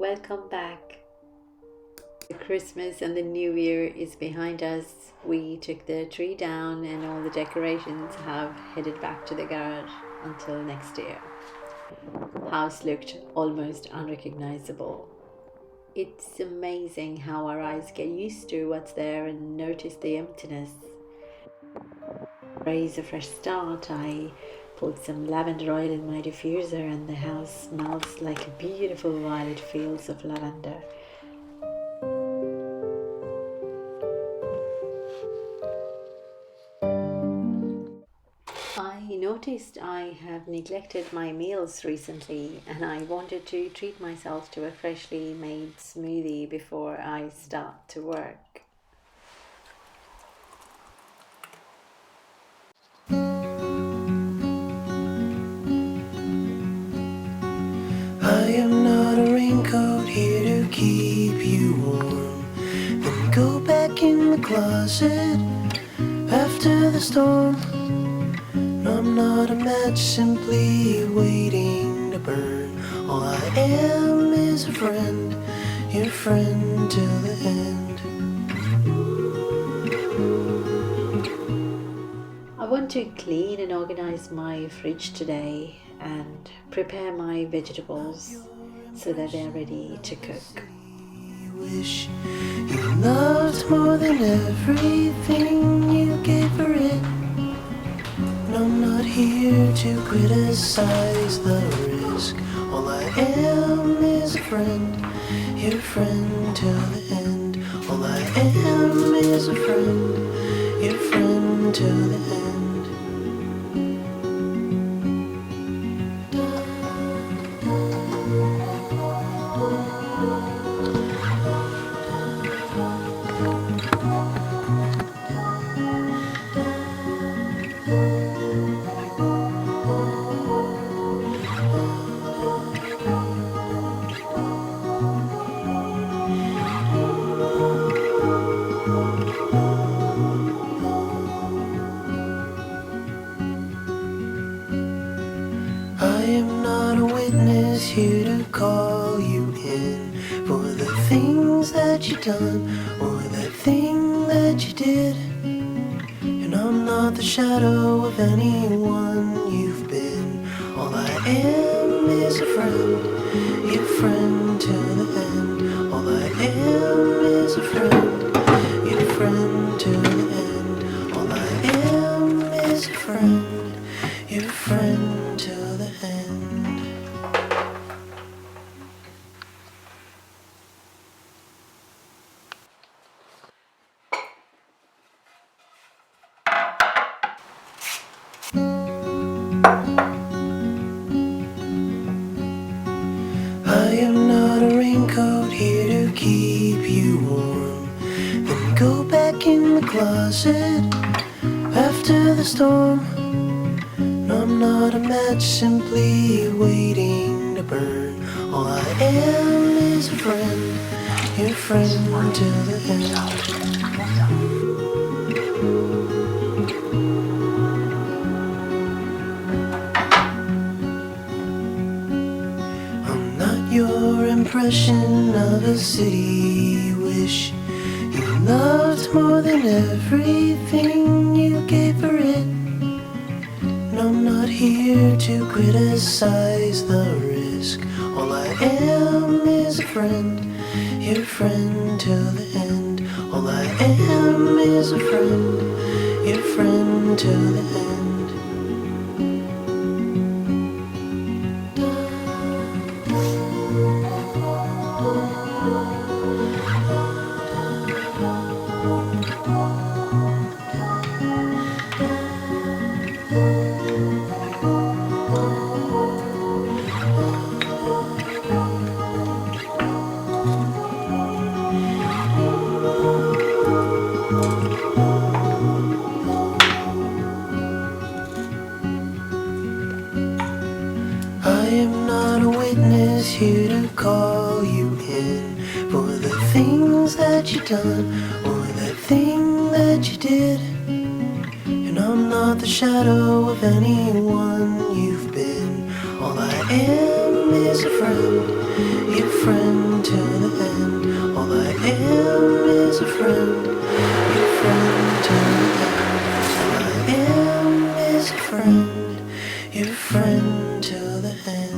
welcome back. The Christmas and the New Year is behind us. We took the tree down and all the decorations have headed back to the garage until next year. House looked almost unrecognizable. It's amazing how our eyes get used to what's there and notice the emptiness. Raise a fresh start. I put some lavender oil in my diffuser and the house smells like a beautiful violet fields of lavender. I noticed I have neglected my meals recently and I wanted to treat myself to a freshly made smoothie before I start to work. I am not a raincoat here to keep you warm. Then go back in the closet after the storm. No, I'm not a match simply waiting to burn. All I am is a friend, your friend till the end. I want to clean and organize my fridge today and prepare my vegetables so that they're ready to cook. Wish you loved more than everything you gave for it. And I'm not here to criticize the risk. All I am is a friend, your friend till the end. All I am is a friend, your friend till the end. I am not a witness here to call you in for the things that you done or that thing that you did. And I'm not the shadow of anyone you've been. All I am is a friend, your friend till the end. All I am is a friend, your friend till the end. All I am is a friend, your friend till the end. I am not a raincoat here to keep you warm. Then go back in the closet after the storm. No, I'm not a match simply waiting to burn. All I am is a friend, your friend till the end. I'm not your impression of a city. Wish you loved more than everything you gave for it. I'm not here to criticize the risk. All I am is a friend, your friend till the end. All I am is a friend, your friend till the end. I am not a witness here to call you in for the things that you done or that thing that you did. And I'm not the shadow of anyone you've been. All I am am is a friend, your friend till the end. All I am is a friend, your friend till the end. All I am is a friend, your friend till the end.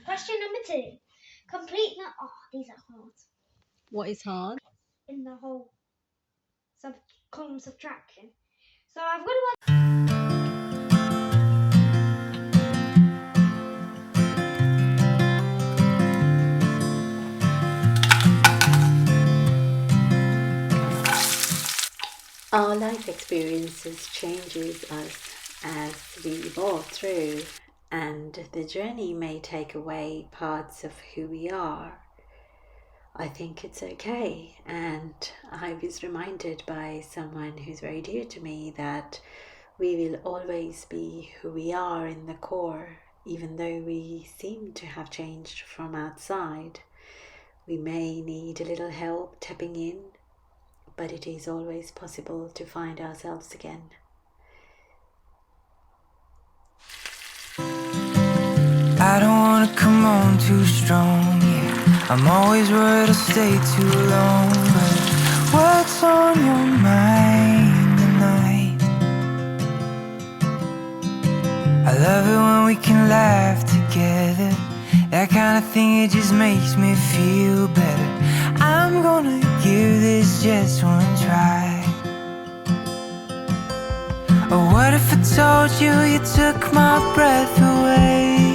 Question number 2. Complete the... Oh, these are hard. What is hard? In the whole column subtraction. So I've got to... Our life experiences changes us as we evolve through, and the journey may take away parts of who we are. I think it's okay, and I was reminded by someone who's very dear to me that we will always be who we are in the core, even though we seem to have changed from outside. We may need a little help tapping in, but it is always possible to find ourselves again. I don't wanna come on too strong, yeah. I'm always worried I'll stay too long, but what's on your mind tonight? I love it when we can laugh together. That kind of thing, it just makes me feel better. I'm gonna give this just one try. Or what if I told you you took my breath away?